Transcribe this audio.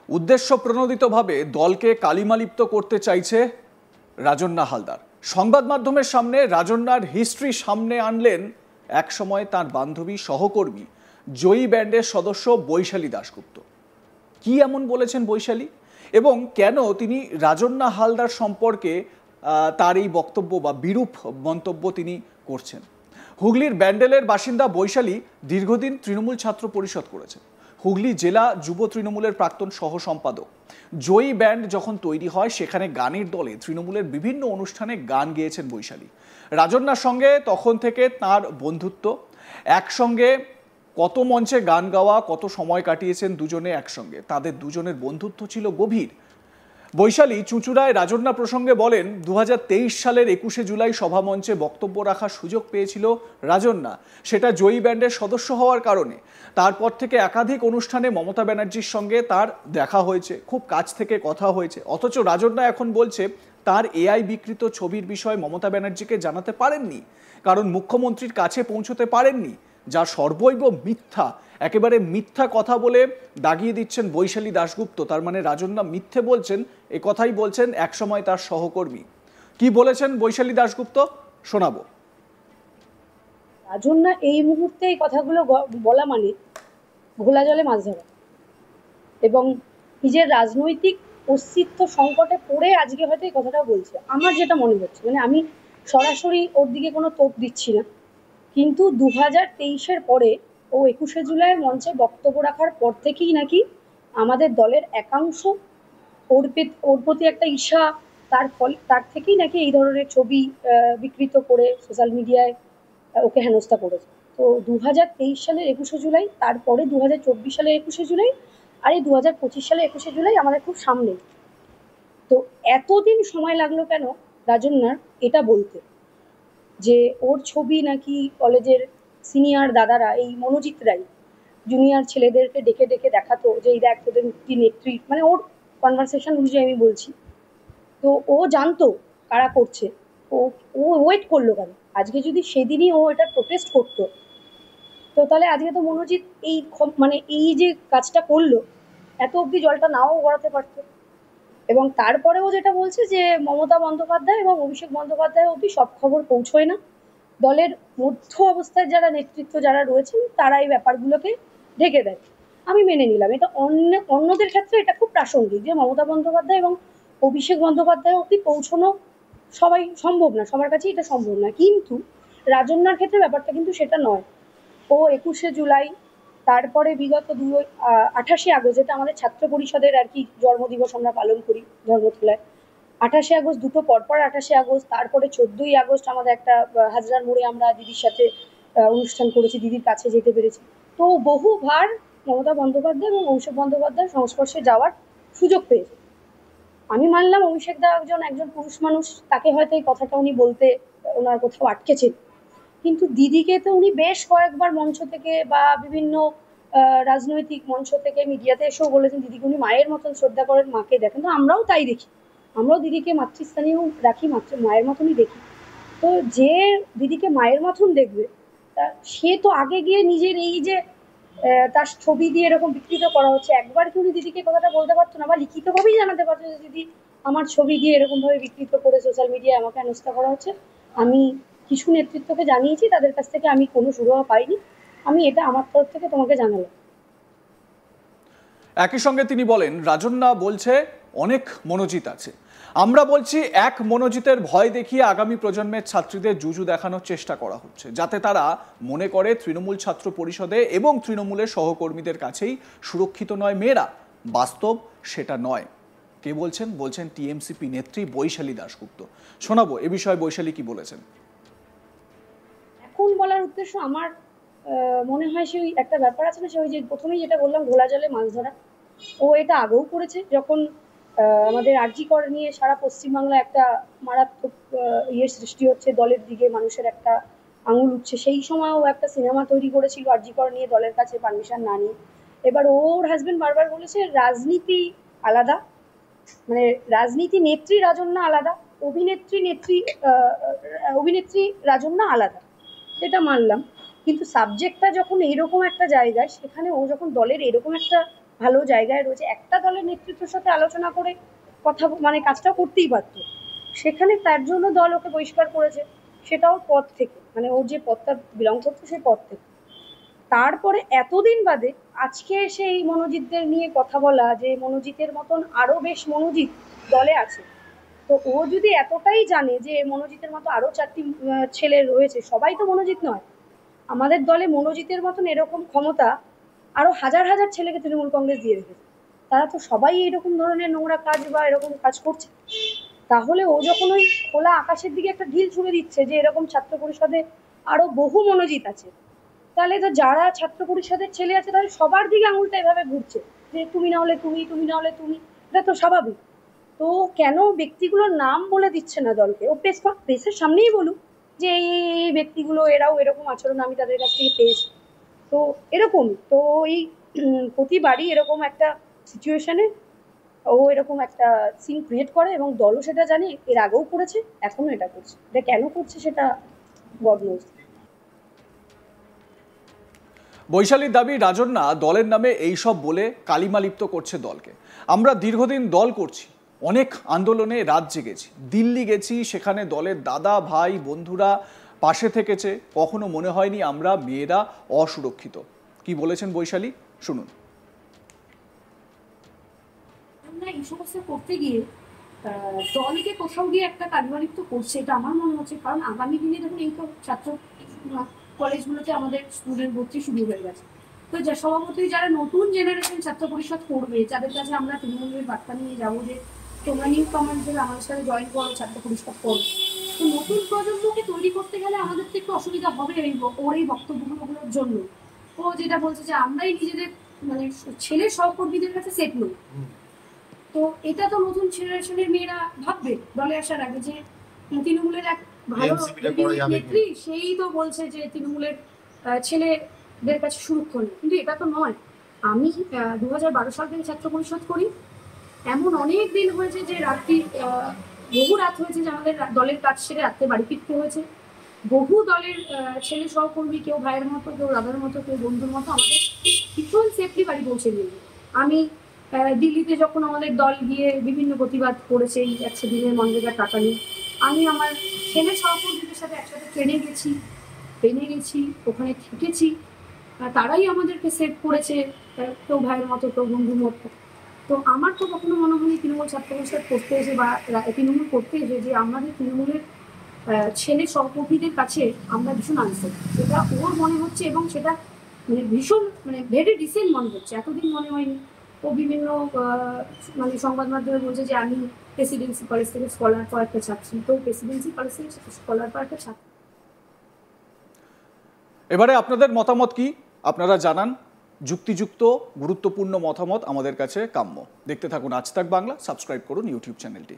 উদ্দেশ্য প্রণোদিতভাবে দলকে কালিমালিপ্ত করতে চাইছে রাজন্না হালদার। সংবাদ মাধ্যমের সামনে রাজন্নার হিস্ট্রি সামনে আনলেন একসময় তার বান্ধবী সহকর্মী জয়ী ব্যান্ডের সদস্য বৈশালী দাশগুপ্ত। কি এমন বলেছেন বৈশালী এবং কেন তিনি রাজন্না হালদার সম্পর্কে তার এই বক্তব্য বা বিরূপ মন্তব্য তিনি করছেন? হুগলির ব্যান্ডেলের বাসিন্দা বৈশালী দীর্ঘদিন তৃণমূল ছাত্র পরিষদ করেছেন। হুগলি জেলা যুব তৃণমূলের প্রাক্তন সহ সম্পাদক। জয়ী ব্যান্ড যখন তৈরি হয় সেখানে গানের দলে তৃণমূলের বিভিন্ন অনুষ্ঠানে গান গেয়েছেন বৈশালী। রাজন্নার সঙ্গে তখন থেকে তার বন্ধুত্ব, একসঙ্গে কত মঞ্চে গান গাওয়া, কত সময় কাটিয়েছেন দুজনে একসঙ্গে। তাদের দুজনের বন্ধুত্ব ছিল গভীর। বৈশালী চুঁচুড়ায় রাজন্না প্রসঙ্গে বলেন, 2023 সালের 21শে জুলাই সভামঞ্চে বক্তব্য রাখার সুযোগ পেয়েছিল রাজন্না, সেটা জয়ী ব্যান্ডের সদস্য হওয়ার কারণে। তারপর থেকে একাধিক অনুষ্ঠানে মমতা ব্যানার্জির সঙ্গে তার দেখা হয়েছে, খুব কাছ থেকে কথা হয়েছে। অথচ রাজন্না এখন বলছে তার এআই বিকৃত ছবির বিষয়ে মমতা ব্যানার্জিকে জানাতে পারেননি, কারণ মুখ্যমন্ত্রীর কাছে পৌঁছতে পারেননি, যা সর্বৈব মিথ্যা। একেবারে মিথ্যা কথা বলে দাগিয়ে দিচ্ছেন বৈশালী দাশগুপ্ত। তার মানে রাজন্না মিথ্যে বলছেন, এ কথাই বলছেন একসময় তার সহকর্মী। কি বলেছেন বৈশালী দাশগুপ্ত শোনাবো। রাজন্না এই মুহূর্তে এই কথাগুলো বলা মানে ঘোলা জলে মাছ ধরা, এবং নিজের রাজনৈতিক অস্তিত্ব সংকটে পড়ে আজকে হয়তো এই কথাটা বলছে। আমার যেটা মনে হচ্ছে, মানে আমি সরাসরি ওর দিকে কোনো তোপ দিচ্ছি না, কিন্তু 2023-এর পরে ও 21শে জুলাই মঞ্চে বক্তব্য রাখার পর থেকেই নাকি আমাদের দলের একাংশ ওর প্রতি একটা ঈর্ষা, তার থেকেই নাকি এই ধরনের ছবি বিকৃত করে সোশ্যাল মিডিয়ায় ওকে হেনস্থা করেছে। তো 2023 সালের 21শে জুলাই, তারপরে 2024 সালের 21শে জুলাই, আর এই 2025 সালের 21শে জুলাই আমাদের খুব সামনে। তো এতদিন সময় লাগলো কেন রাজন্নার এটা বলতে, যে ওর ছবি নাকি কলেজের সিনিয়র দাদারা, এই মনোজিৎ রায় জুনিয়র ছেলেদেরকে ডেকে ডেকে দেখাতো যে এই দেখ তোদের কি নেত্রী, মানে ওর কনভারসেশন অনুযায়ী আমি বলছি। তো ও জানতো কারা করছে, ও ওয়েট করলো কেন? আজকে যদি সেদিনই ও এটা প্রোটেস্ট করতো, তো তাহলে আজকে তো মনোজিৎ মানে এই যে কাজটা করলো, এত অব্দি জলটা নাও গড়াতে পারতো। এবং তারপরেও যেটা বলছে যে মমতা বন্দ্যোপাধ্যায় এবং অভিষেক বন্দ্যোপাধ্যায় অব্দি সব খবর পৌঁছয় না, দলের মধ্য অবস্থায় যারা নেতৃত্ব যারা রয়েছেন তারা এই ব্যাপারগুলোকে ঢেকে দেয়। আমি মেনে নিলাম, এটা অন্যদের ক্ষেত্রে এটা খুব প্রাসঙ্গিক যে মমতা বন্দ্যোপাধ্যায় এবং অভিষেক বন্দ্যোপাধ্যায় অব্দি পৌঁছানো সবাই সম্ভব না, সবার কাছেই এটা সম্ভব না। কিন্তু রাজন্যার ক্ষেত্রে ব্যাপারটা কিন্তু সেটা নয়। ও 21শে জুলাই, তারপরে বিগত 28শে আগস্ট, যেটা আমাদের ছাত্র পরিষদের আর কি জন্মদিবস আমরা পালন করি ধর্মতলায়, 28শে আগস্ট, দুটো পরপর 28শে আগস্ট, তারপরে 14ই আগস্ট আমাদের একটা হাজরার মোড়ে আমরা দিদির সাথে অনুষ্ঠান করেছি, দিদির কাছে যেতে পেরেছি। তো বহুবার মমতা বন্দ্যোপাধ্যায় এবং অভিষেক বন্দ্যোপাধ্যায়ের সংস্পর্শে যাওয়ার সুযোগ পেয়েছে। আমি মানলাম অভিষেক দা একজন পুরুষ মানুষ, তাকে হয়তো এই কথাটা উনি বলতে ওনার কোথাও আটকেছে, কিন্তু দিদিকে তো উনি বেশ কয়েকবার মঞ্চ থেকে বা বিভিন্ন রাজনৈতিক মঞ্চ থেকে মিডিয়াতে এসেও বলেছেন দিদিকে উনি মায়ের মতন শ্রদ্ধা করেন, মাকে দেখেন। তো আমরাও তাই দেখি, আমরাও দিদিকে মাতৃস্থানীয় রাখি, মায়ের মতনই দেখি। তো যে দিদিকে মায়ের মতন দেখবে, তা সে তো আগে গিয়ে নিজের এই যে তার ছবি দিয়ে এরকম বিকৃত করা হচ্ছে, একবার কি উনি দিদিকে কথাটা বলতে পারতো না, বা লিখিতভাবেই জানাতে পারতো যে দিদি আমার ছবি দিয়ে এরকম ভাবে বিকৃত করে সোশ্যাল মিডিয়ায় আমাকে হেনস্থা করা হচ্ছে। আমি কিছু নেতৃত্বকে জানিয়েছি, তাদের কাছ থেকে আমি কোনো সুরাহা পাইনি, আমি এটা আমার তরফ থেকে তোমাকে জানালাম। একই সঙ্গে তিনি বলেন, রাজন্না বলছে অনেক মনোজিৎ আছে, আমরা বলছি এক মনোজিতের ভয় দেখিয়ে আগামী প্রজন্মের ছাত্রীদের জুজু দেখানোর চেষ্টা করা হচ্ছে, যাতে তারা মনে করে তৃণমূল ছাত্র পরিষদে এবং তৃণমূলের সহকর্মীদের কাছেই সুরক্ষিত নয় মেয়েরা। বাস্তব সেটা নয়। কে বলছেন? বলছেন টিএমসিপি নেত্রী বৈশালী দাশগুপ্ত। শোনাবো এ বিষয়ে বৈশালী কি বলেছেন। এখন বলার উদ্দেশ্য আমার মনে হয় সেই একটা ব্যাপার আছে না, সে ওই যে প্রথমেই যেটা বললাম ঘোলা জলে মাছ ধরা। ও এটা আগেও করেছে, যখন আমাদের আরজি কর নিয়ে সারা পশ্চিমবাংলা একটা মারাত্মক সৃষ্টি হচ্ছে, দলের দিকে মানুষের একটা আঙুল উঠছে, সেই সময়ও একটা সিনেমা তৈরি করেছিল আরজি কর নিয়ে দলের কাছে পারমিশন না নিয়ে। এবার ওর হাজবেন্ড বারবার বলেছে রাজনীতি আলাদা, মানে রাজনীতি নেত্রী রাজন্না আলাদা, অভিনেত্রী রাজন্না আলাদা, সেটা মানলাম। কিন্তু সাবজেক্টটা যখন এইরকম একটা জায়গায়, সেখানে ও যখন দলের এরকম একটা ভালো জায়গায় রয়েছে, একটা দলের নেতৃত্বের সাথে আলোচনা করে কথা মানে কাজটা করতেই পারতো। সেখানে তার জন্য দল ওকে বহিষ্কার করেছে, সেটাও পদ থেকে, মানে ওর যে পদটা বিলং করতো সেই পদ থেকে। তারপরে এতদিন বাদে আজকে এসে এই মনোজিৎদের নিয়ে কথা বলা, যে মনোজিতের মতন আরো বেশ মনোজিৎ দলে আছে। তো ও যদি এতটাই জানে যে মনোজিতের মতো আরো 4টি ছেলে রয়েছে, সবাই তো মনোজিৎ নয়, আমাদের দলে মনোজিতের মতন এরকম ক্ষমতা আরো হাজার হাজার ছেলেকে তৃণমূল কংগ্রেস দিয়ে রেখেছে, তারা তো সবাই এরকম ধরনের নোংরা কাজ বা এরকম কাজ করছে। তাহলে ও যখন ওই খোলা আকাশের দিকে একটা ঢিল ছুড়ে দিচ্ছে যে এরকম ছাত্র পরিষদে আরো বহু মনোজিৎ আছে, তাহলে তো যারা ছাত্র পরিষদের ছেলে আছে তাদের সবার দিকে আঙুলটা এভাবে ঘুরছে যে তুমি না হলে তুমি, তুমি না হলে তুমি। এটা তো স্বাভাবিক। তো কেন ব্যক্তিগুলোর নাম বলে দিচ্ছে না দলকে? ও প্রেসের সামনেই বলুক যে এই ব্যক্তিগুলো এরাও এরকম আচরণ আমি তাদের কাছ থেকে পেয়েছি। তো এরকম তো এই প্রতিবারই এরকম একটা সিচুয়েশনে ও এরকম একটা সিন ক্রিয়েট করে, এবং দলও সেটা জানে, এর আগেও করেছে, এখনো এটা করছে। এটা কেন করছে সেটা গড নোজ। বৈশালীর দাবি রাজন্যা দলের নামে এইসব বলে কালিমালিপ্ত করছে দলকে। আমরা দীর্ঘদিন দল করছি, অনেক আন্দোলনে রাত জেগেছি, দিল্লি গেছি, সেখানে দলের দাদা ভাই বন্ধুরা পাশে থেকেছে, কখনো মনে হয়নি আমরা মেয়েরা অসুরক্ষিত। কি বলেছেন বৈশালী, শুনুন। আমরা এই সমস্ত করতে গিয়ে দলকে কোথাও গিয়ে একটা কালিমালিপ্ত করছে, এটা আমার মনে হচ্ছে। কারণ আগামী দিনে দেখুন এই তো ছাত্র কলেজগুলোতে আমাদের স্টুডেন্ট ভর্তি শুরু হয়ে গেছে। তো যা স্বভাবতই যারা নতুন জেনারেশন ছাত্র পরিষদ করবে, যাদের কাছে আমরা তৃণমূলের বার্তা নিয়ে যাবো যে তোমরা নিউ কামার হিসেবে আমাদের সাথে জয়েন করো, ছাত্র পরিষদ করো, তো নতুন প্রজন্মকে তৈরি করতে গেলে আমাদের তো একটু অসুবিধা হবে ওর এই বক্তব্যগুলোর জন্য। ও যেটা বলছে যে আমরাই নিজেদের মানে ছেলে সহকর্মীদের কাছে সেট নই। তো এটা তো নতুন জেনারেশনের মেয়েরা ভাববে দলে আসার আগে যে তৃণমূলের এক ভালো নেত্রী সেই তো বলছে যে তৃণমূলের ছেলেদের কাছে সুরক্ষা নেই, কিন্তু এটা তো নয়। আমি 2012 সাল থেকে ছাত্র পরিষদ করি, এমন অনেক দিন হয়েছে যে রাত্রি বহু রাত হয়েছে যে আমাদের দলের কাজ সেরে রাত্রে বাড়ি ফিরতে হয়েছে। বহু দলের ছেলে সহকর্মী, কেউ ভাইয়ের মতো, কেউ দাদার মতো, কেউ বন্ধুর মতো আমাদের ভীষণ সেফলি বাড়ি পৌঁছে দিয়ে। আমি দিল্লিতে যখন আমাদের দল গিয়ে বিভিন্ন প্রতিবাদ করেছে এই 100 দিনের মনরেগার টাকা নিয়ে, আমি আমার ছেলে সহকর্মীদের সাথে একসাথে ট্রেনে গেছি, ওখানে থেকেছি, তারাই আমাদেরকে সেভ করেছে, কেউ ভাইয়ের মতো, কেউ বন্ধুর মতো। তো আমার তো কখনো মনে হয়নি তৃণমূল ছাত্র পরিষদ করতে এসে বা তৃণমূল করতে এসে যে আমাদের তৃণমূলের ছেলে সহকর্মীদের কাছে আমরা ভীষণ আনসার, সেটা ওর মনে হচ্ছে, এবং সেটা মানে ভীষণ মানে ভেরি ডিসেন্ট মনে হচ্ছে। এতদিন মনে হয়নি। ও বিভিন্ন মানে সংবাদ মাধ্যমে বলছে যে আমি প্রেসিডেন্সি কলেজ থেকে স্কলার পাওয়া একটা ছাত্রী, তো প্রেসিডেন্সি কলেজ থেকে স্কলার পাওয়া একটা ছাত্রী। এবারে আপনাদের মতামত কি আপনারা জানান। যুক্তিযুক্ত গুরুত্বপূর্ণ মতামত আমাদের কাছে কাম্য। দেখতে থাকুন আজ তাক বাংলা, সাবস্ক্রাইব করুন ইউটিউব চ্যানেলটি।